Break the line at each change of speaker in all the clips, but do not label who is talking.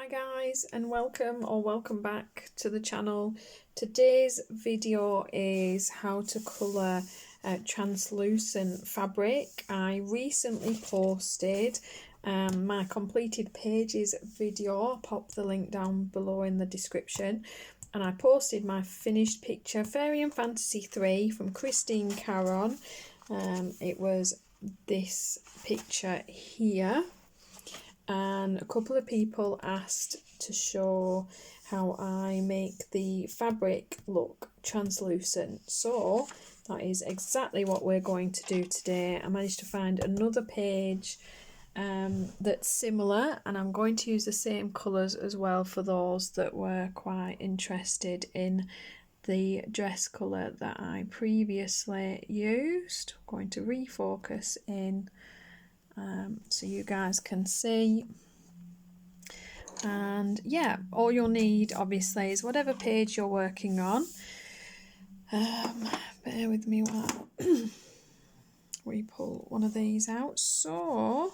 Hi guys, and welcome back to the channel. Today's video is how to colour translucent fabric. I recently posted my completed pages video. I'll pop the link down below in the description, and I posted my finished picture Fairy and Fantasy 3 from Christine Karron. It was this picture here. And a couple of people asked to show how I make the fabric look translucent, so that is exactly what we're going to do today. I managed to find another page that's similar, and I'm going to use the same colours as well for those that were quite interested in the dress colour that I previously used. I'm going to refocus in so you guys can see, and yeah, all you'll need obviously is whatever page you're working on. Bear with me while we pull one of these out. So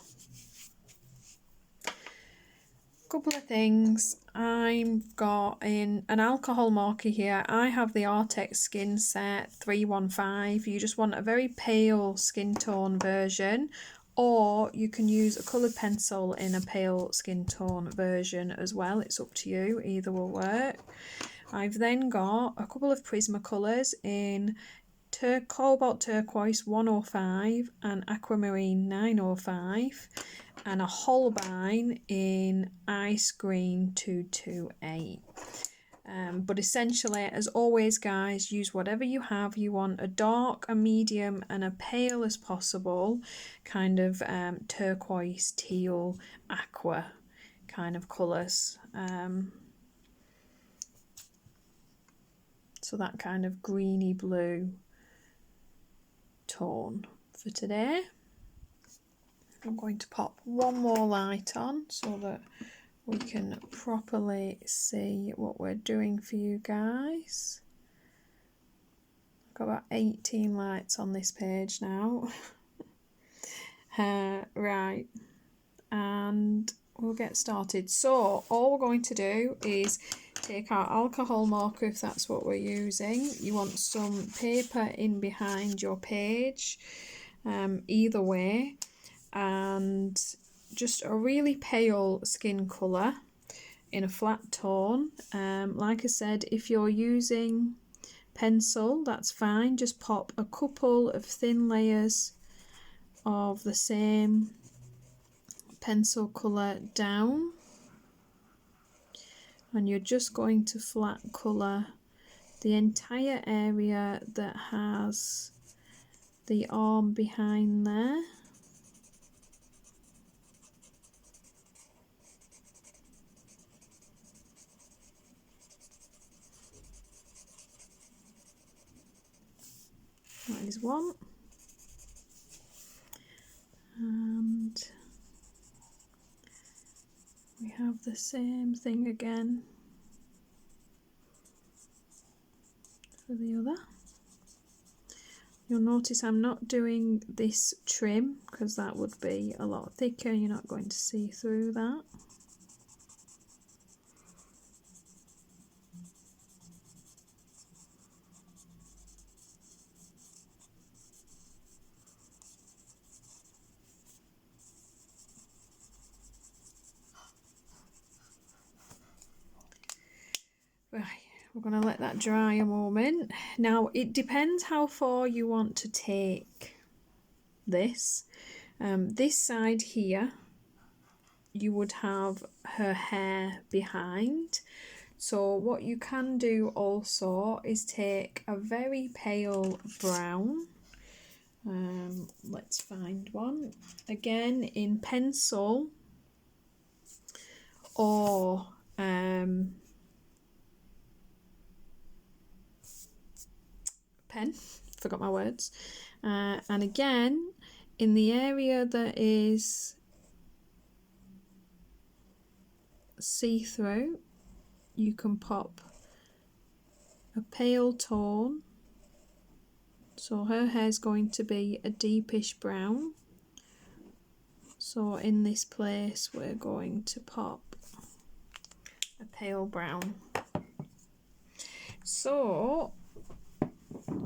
a couple of things. I've got in an alcohol marker here. I have the Arrtx Skin Set 315. You just want a very pale skin tone version, or you can use a coloured pencil in a pale skin tone version as well. It's up to you, either will work. I've then got a couple of Prismacolors in cobalt turquoise 105 and aquamarine 905, and a Holbein in ice green 228. But essentially, as always guys, use whatever you have. You want a dark, a medium and a pale as possible, kind of turquoise, teal, aqua kind of colours. So that kind of greeny blue tone for today. I'm going to pop one more light on so that we can properly see what we're doing for you guys. I've got about 18 lights on this page now. Right, and we'll get started. So all we're going to do is take our alcohol marker, if that's what we're using. You want some paper in behind your page, either way, and just a really pale skin colour in a flat tone. Like I said, if you're using pencil, that's fine. Just pop a couple of thin layers of the same pencil colour down, and you're just going to flat colour the entire area that has the arm behind there. That is one, and we have the same thing again for the other. You'll notice I'm not doing this trim because that would be a lot thicker. You're not going to see through that. Right, we're going to let that dry a moment. Now, it depends how far you want to take this. This side here, you would have her hair behind. So what you can do also is take a very pale brown. Let's find one. Again, in pencil or pen, forgot my words, and again in the area that is see-through, you can pop a pale tone. So her hair is going to be a deepish brown, so in this place we're going to pop a pale brown. So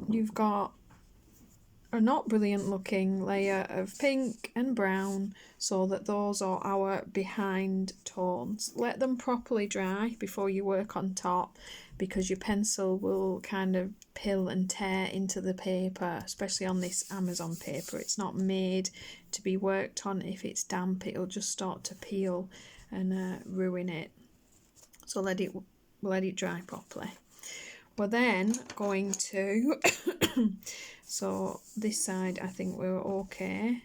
you've got a not brilliant looking layer of pink and brown, so that those are our behind tones. Let them properly dry before you work on top, because your pencil will kind of pill and tear into the paper, especially on this Amazon paper. It's not made to be worked on if it's damp. It'll just start to peel and ruin it. So let it dry properly. We're then going to so this side I think we're okay.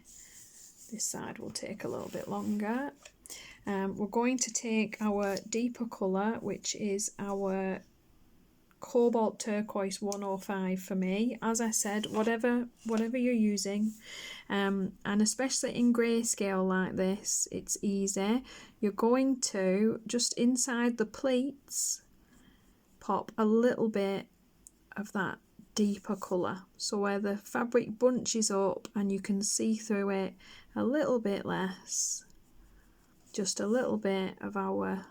This side will take a little bit longer. We're going to take our deeper colour, which is our cobalt turquoise 105 for me. As I said, whatever you're using, and especially in grayscale like this, it's easy. You're going to just inside the pleats pop a little bit of that deeper colour, so where the fabric bunches up and you can see through it a little bit less, just a little bit of our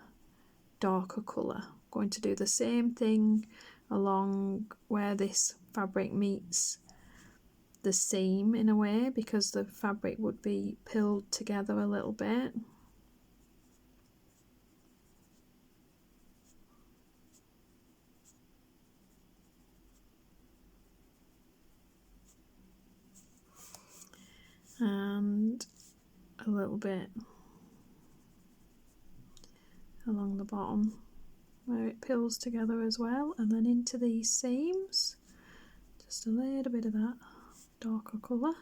darker colour. Going to do the same thing along where this fabric meets the seam in a way, because the fabric would be pilled together a little bit. And a little bit along the bottom where it pills together as well, and then into these seams, just a little bit of that darker colour.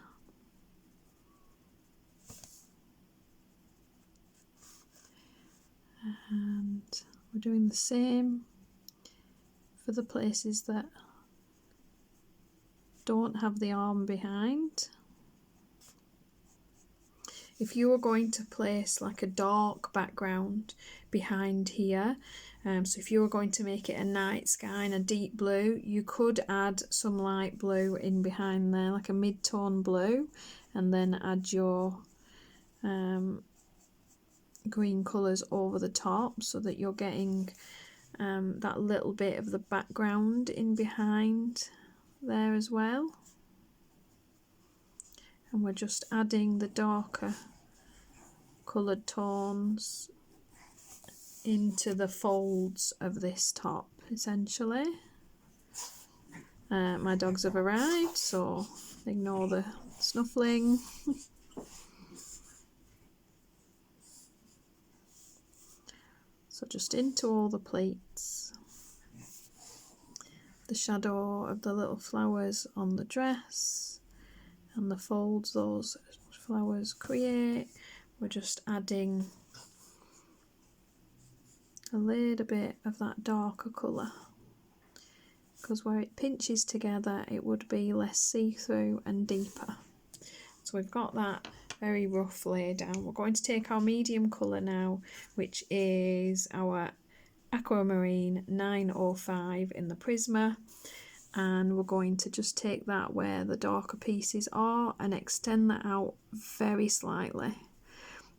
And we're doing the same for the places that don't have the arm behind. If you were going to place like a dark background behind here, so if you were going to make it a night sky and a deep blue, you could add some light blue in behind there, like a mid-tone blue, and then add your green colours over the top, so that you're getting that little bit of the background in behind there as well. And we're just adding the darker coloured tones into the folds of this top, essentially. My dogs have arrived, so ignore the snuffling. So just into all the pleats. The shadow of the little flowers on the dress and the folds those flowers create. We're just adding a little bit of that darker colour, because where it pinches together it would be less see-through and deeper. So we've got that very rough laid down. We're going to take our medium colour now, which is our aquamarine 905 in the Prisma, and we're going to just take that where the darker pieces are and extend that out very slightly.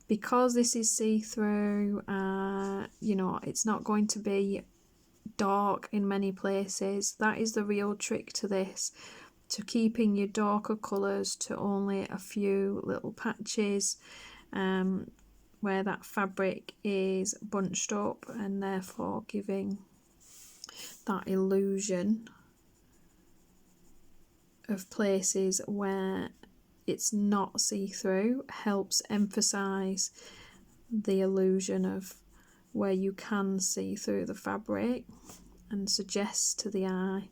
Because this is see-through, you know, it's not going to be dark in many places. That is the real trick to this, to keeping your darker colours to only a few little patches where that fabric is bunched up, and therefore giving that illusion of places where it's not see-through. Helps emphasise the illusion of where you can see through the fabric, and suggests to the eye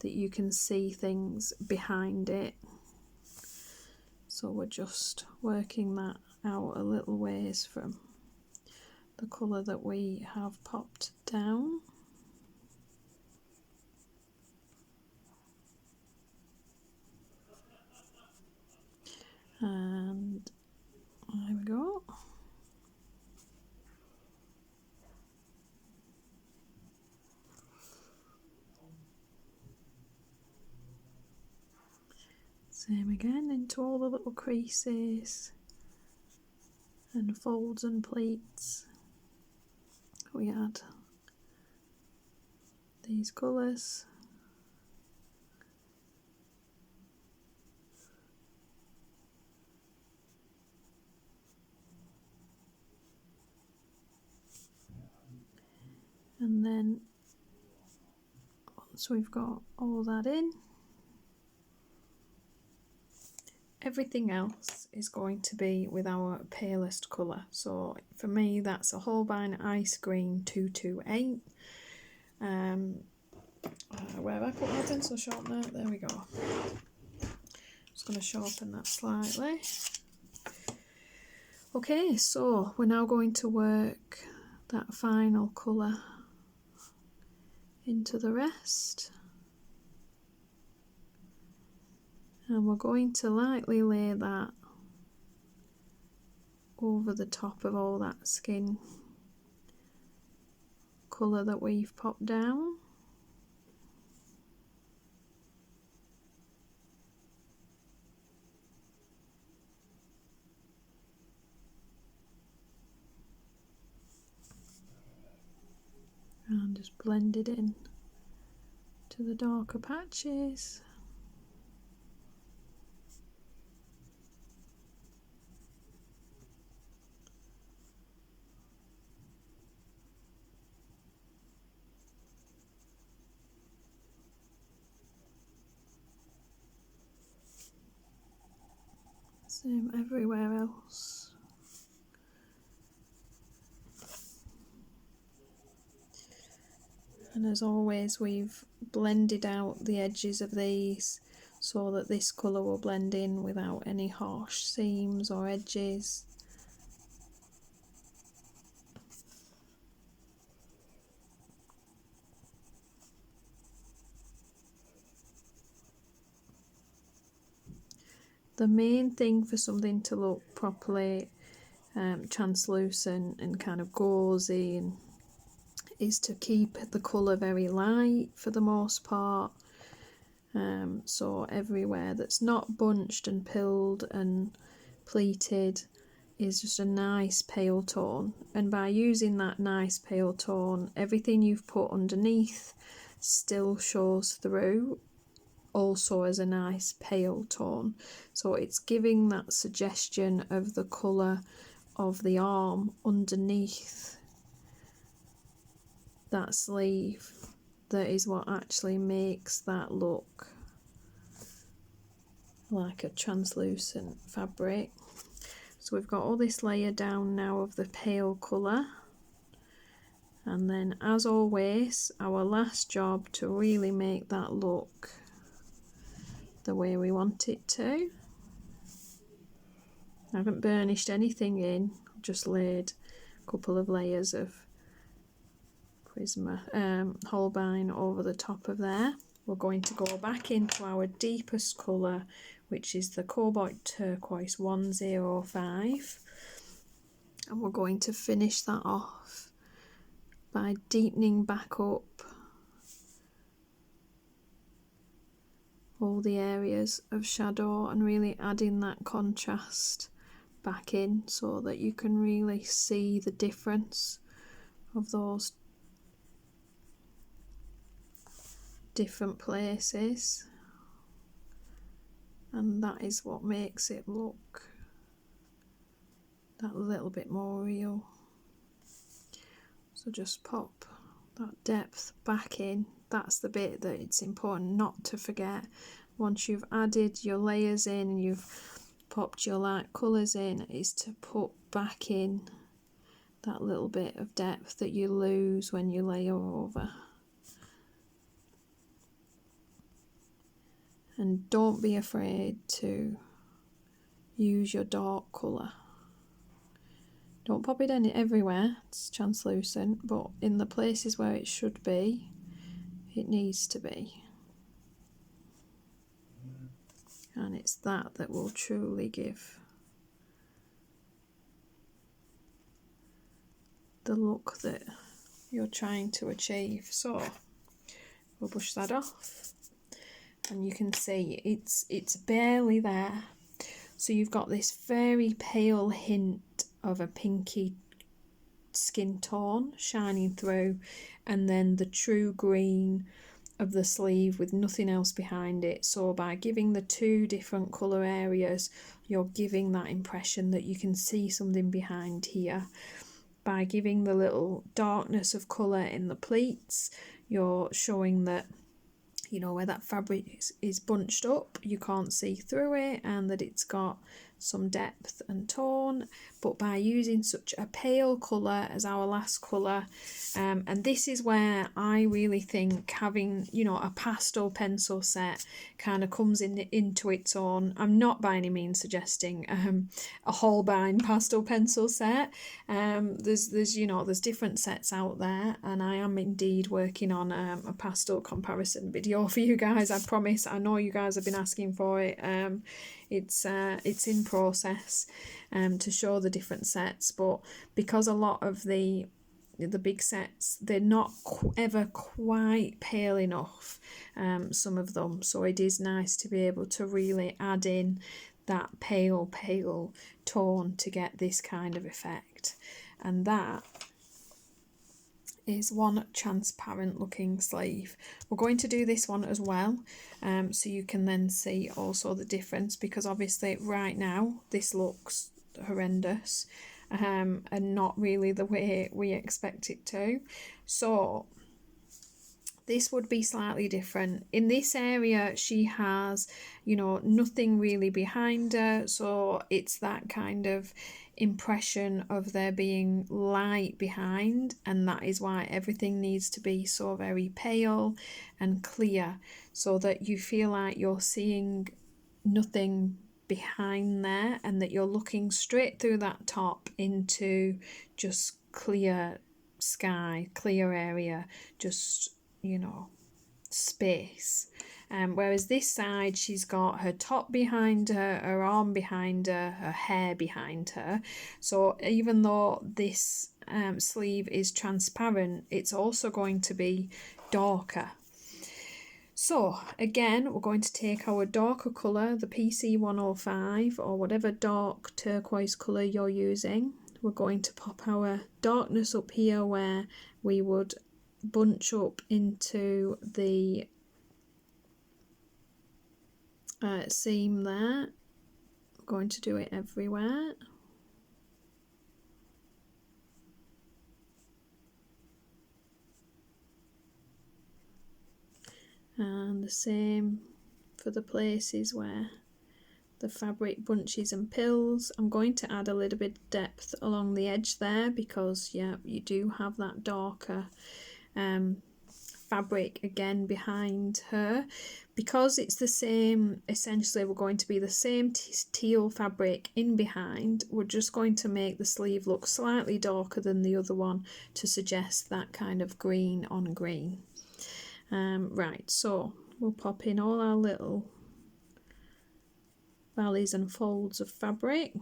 that you can see things behind it. So we're just working that out a little ways from the colour that we have popped down. And there we go. Same again into all the little creases and folds and pleats we add these colours. And then once we've got all that in, everything else is going to be with our palest colour. So for me that's a Holbein Ice Green 228. Where have I put my pencil sharpener? There we go. Just going to sharpen that slightly. Okay, so we're now going to work that final colour into the rest. And we're going to lightly lay that over the top of all that skin colour that we've popped down. And just blend it in to the darker patches. Same everywhere else. And as always, we've blended out the edges of these so that this colour will blend in without any harsh seams or edges. The main thing for something to look properly translucent and kind of gauzy and is to keep the colour very light for the most part. So everywhere that's not bunched and pilled and pleated is just a nice pale tone, and by using that nice pale tone, everything you've put underneath still shows through also as a nice pale tone. So it's giving that suggestion of the colour of the arm underneath that sleeve. That is what actually makes that look like a translucent fabric. So we've got all this layer down now of the pale colour, and then as always our last job to really make that look the way we want it to. I haven't burnished anything in, just laid a couple of layers of Holbein over the top of there. We're going to go back into our deepest colour, which is the Cobalt Turquoise 105, and we're going to finish that off by deepening back up all the areas of shadow and really adding that contrast back in so that you can really see the difference of those different places, and that is what makes it look that little bit more real. So just pop that depth back in. That's the bit that it's important not to forget. Once you've added your layers in and you've popped your light colours in, is to put back in that little bit of depth that you lose when you layer over. And don't be afraid to use your dark colour. Don't pop it in everywhere, it's translucent, but in the places where it should be, it needs to be. And it's that that will truly give the look that you're trying to achieve. So we'll brush that off, and you can see it's barely there. So you've got this very pale hint of a pinky skin tone shining through, and then the true green of the sleeve with nothing else behind it. So by giving the two different colour areas, you're giving that impression that you can see something behind here. By giving the little darkness of colour in the pleats, you're showing that, you know, where that fabric is bunched up, you can't see through it, and that it's got some depth and tone. But by using such a pale colour as our last colour, and this is where I really think having, you know, a pastel pencil set kind of comes into its own. I'm not by any means suggesting a Holbein pastel pencil set. There's you know, there's different sets out there, and I am indeed working on a pastel comparison video for you guys. I promise. I know you guys have been asking for it. It's in process to show the different sets, but because a lot of the big sets, they're not ever quite pale enough, some of them, so it is nice to be able to really add in that pale tone to get this kind of effect. And that is one transparent looking sleeve. We're going to do this one as well, so you can then see also the difference, because obviously right now this looks horrendous, and not really the way we expect it to. So this would be slightly different. In this area she has, you know, nothing really behind her, so it's that kind of impression of there being light behind, and that is why everything needs to be so very pale and clear, so that you feel like you're seeing nothing behind there, and that you're looking straight through that top into just clear sky, clear area, just, you know, space. Whereas this side, she's got her top behind her, her arm behind her, her hair behind her. So even though this sleeve is transparent, it's also going to be darker. So again, we're going to take our darker colour, the PC105, or whatever dark turquoise colour you're using. We're going to pop our darkness up here where we would bunch up into the seam there. We're going to do it everywhere. And the same for the places where the fabric bunches and pills. I'm going to add a little bit of depth along the edge there, because yeah, you do have that darker fabric again behind her. Because it's the same, essentially we're going to be the same teal fabric in behind, we're just going to make the sleeve look slightly darker than the other one to suggest that kind of green on green. Right, so we'll pop in all our little valleys and folds of fabric.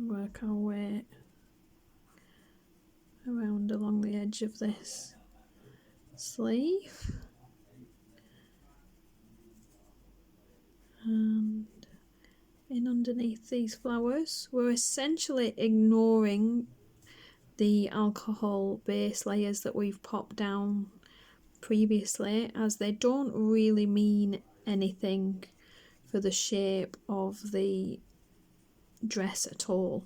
Work our way around along the edge of this sleeve. And in underneath these flowers, we're essentially ignoring the alcohol base layers that we've popped down previously, as they don't really mean anything for the shape of the dress at all.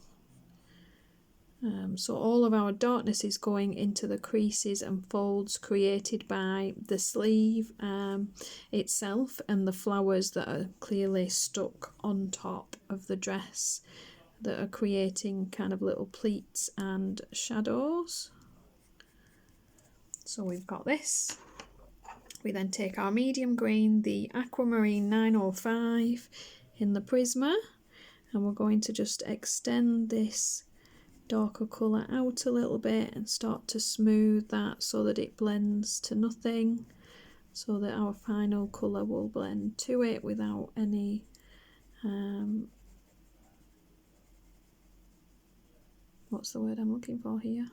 So all of our darkness is going into the creases and folds created by the sleeve itself, and the flowers that are clearly stuck on top of the dress that are creating kind of little pleats and shadows. So we've got this. We then take our medium green, the Aquamarine 905 in the Prisma, and we're going to just extend this darker colour out a little bit and start to smooth that so that it blends to nothing, so that our final colour will blend to it without any what's the word I'm looking for here?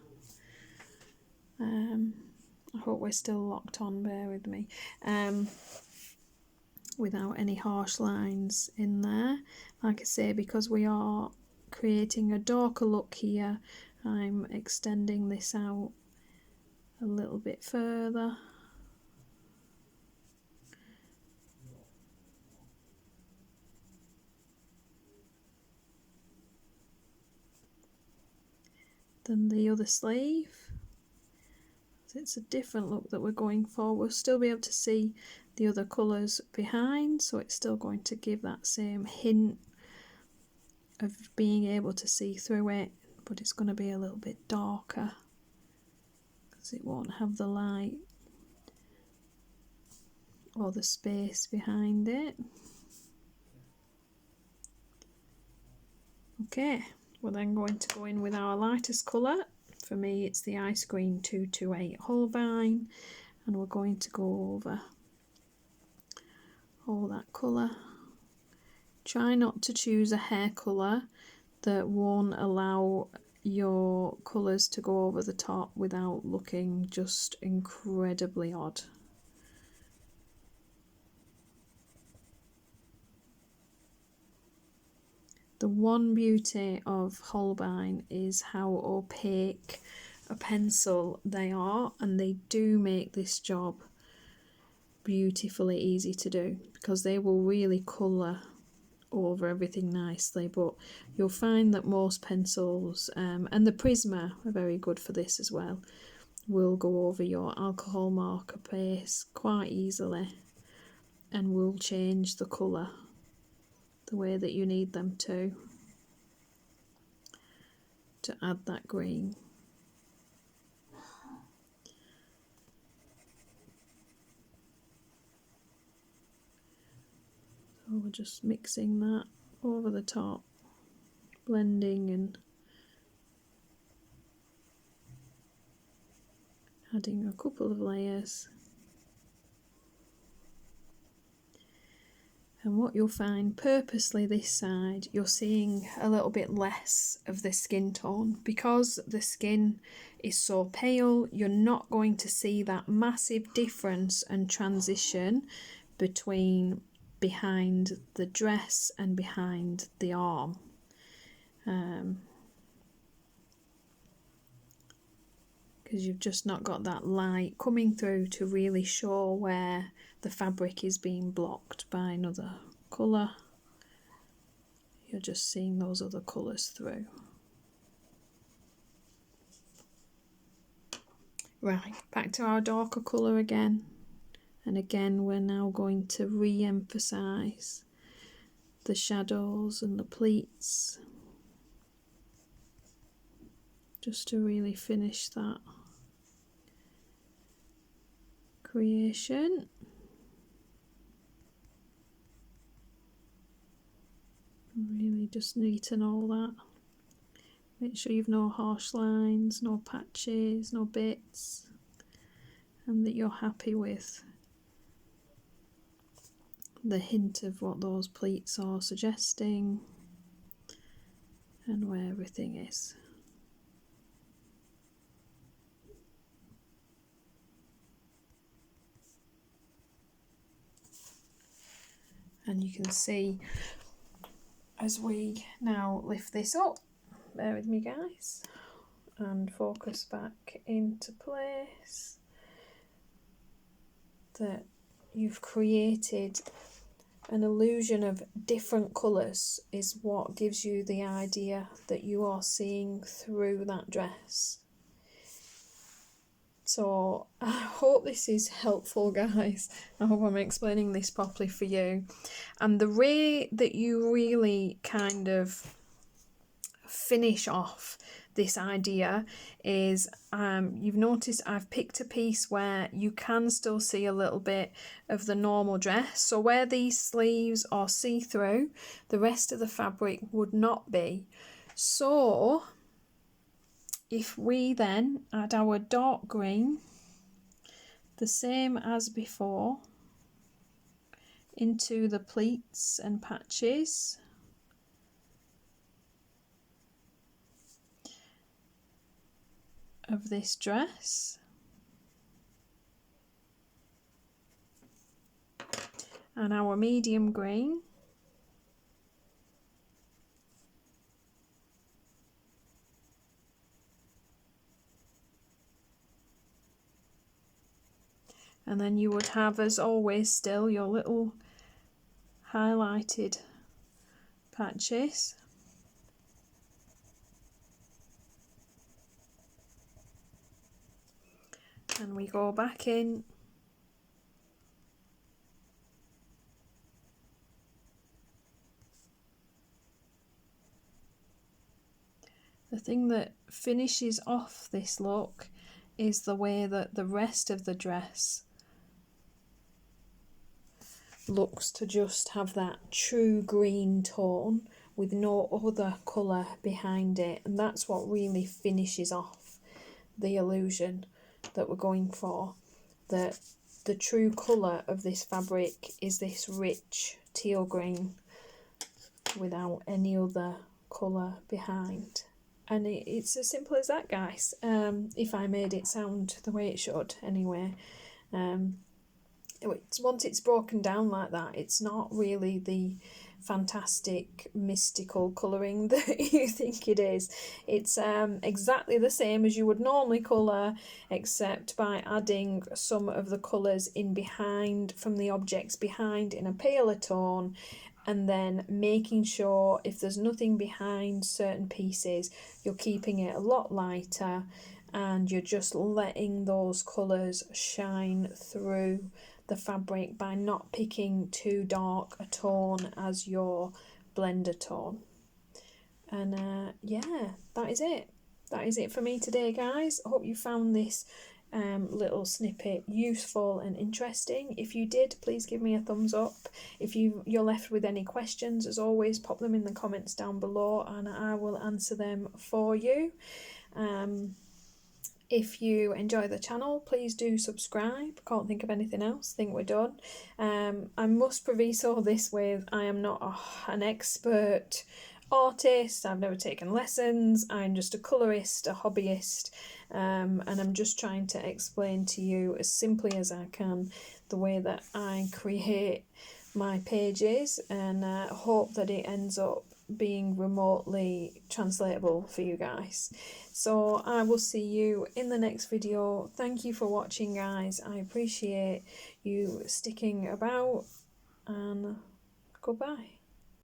I hope we're still locked on, bear with me. without any harsh lines in there. Like I say, because we are creating a darker look here, I'm extending this out a little bit further. Than the other sleeve. It's a different look that we're going for. We'll still be able to see the other colours behind, so it's still going to give that same hint of being able to see through it, but it's going to be a little bit darker because it won't have the light or the space behind it. Okay, we're then going to go in with our lightest colour. For me, it's the Ice Cream 228 Holbein, and we're going to go over all that colour. Try not to choose a hair colour that won't allow your colours to go over the top without looking just incredibly odd. The one beauty of Holbein is how opaque a pencil they are, and they do make this job beautifully easy to do because they will really colour over everything nicely. But you'll find that most pencils, and the Prisma are very good for this as well, will go over your alcohol marker base quite easily and will change the colour the way that you need them to add that green. So we're just mixing that over the top, blending and adding a couple of layers. And what you'll find purposely this side, you're seeing a little bit less of the skin tone. Because the skin is so pale, you're not going to see that massive difference and transition between behind the dress and behind the arm. Because you've just not got that light coming through to really show where the fabric is being blocked by another colour. You're just seeing those other colours through. Right, back to our darker colour again. And again, we're now going to re-emphasise the shadows and the pleats, just to really finish that creation. Really just neaten all that. Make sure you've no harsh lines, no patches, no bits, and that you're happy with the hint of what those pleats are suggesting and where everything is. And you can see as we now lift this up, bear with me guys, and focus back into place, that you've created an illusion of different colours is what gives you the idea that you are seeing through that dress. So I hope this is helpful guys. I hope I'm explaining this properly for you. And the way that you really kind of finish off this idea is, you've noticed I've picked a piece where you can still see a little bit of the normal dress. So where these sleeves are see-through, the rest of the fabric would not be. So if we then add our dark green, the same as before, into the pleats and patches, of this dress, and our medium green. And then you would have, as always, still your little highlighted patches. And we go back in. The thing that finishes off this look is the way that the rest of the dress looks to just have that true green tone with no other colour behind it, and that's what really finishes off the illusion that we're going for, that the true colour of this fabric is this rich teal green without any other colour behind. And it's as simple as that, guys, if I made it sound the way it should anyway. Once it's broken down like that, it's not really the fantastic mystical colouring that you think it is. It's exactly the same as you would normally colour, except by adding some of the colours in behind, from the objects behind, in a paler tone, and then making sure if there's nothing behind certain pieces, you're keeping it a lot lighter and you're just letting those colours shine through the fabric by not picking too dark a tone as your blender tone. And yeah, that is it for me today, guys. I hope you found this little snippet useful and interesting. If you did, please give me a thumbs up. If you're left with any questions, as always, pop them in the comments down below and I will answer them for you. If you enjoy the channel, please do subscribe. Can't think of anything else. Think we're done. I must proviso this with, I am not an expert artist. I've never taken lessons. I'm just a colourist, a hobbyist, and I'm just trying to explain to you as simply as I can the way that I create my pages, and hope that it ends up being remotely translatable for you guys. So I will see you in the next video. Thank you for watching, guys. I appreciate you sticking about, and goodbye.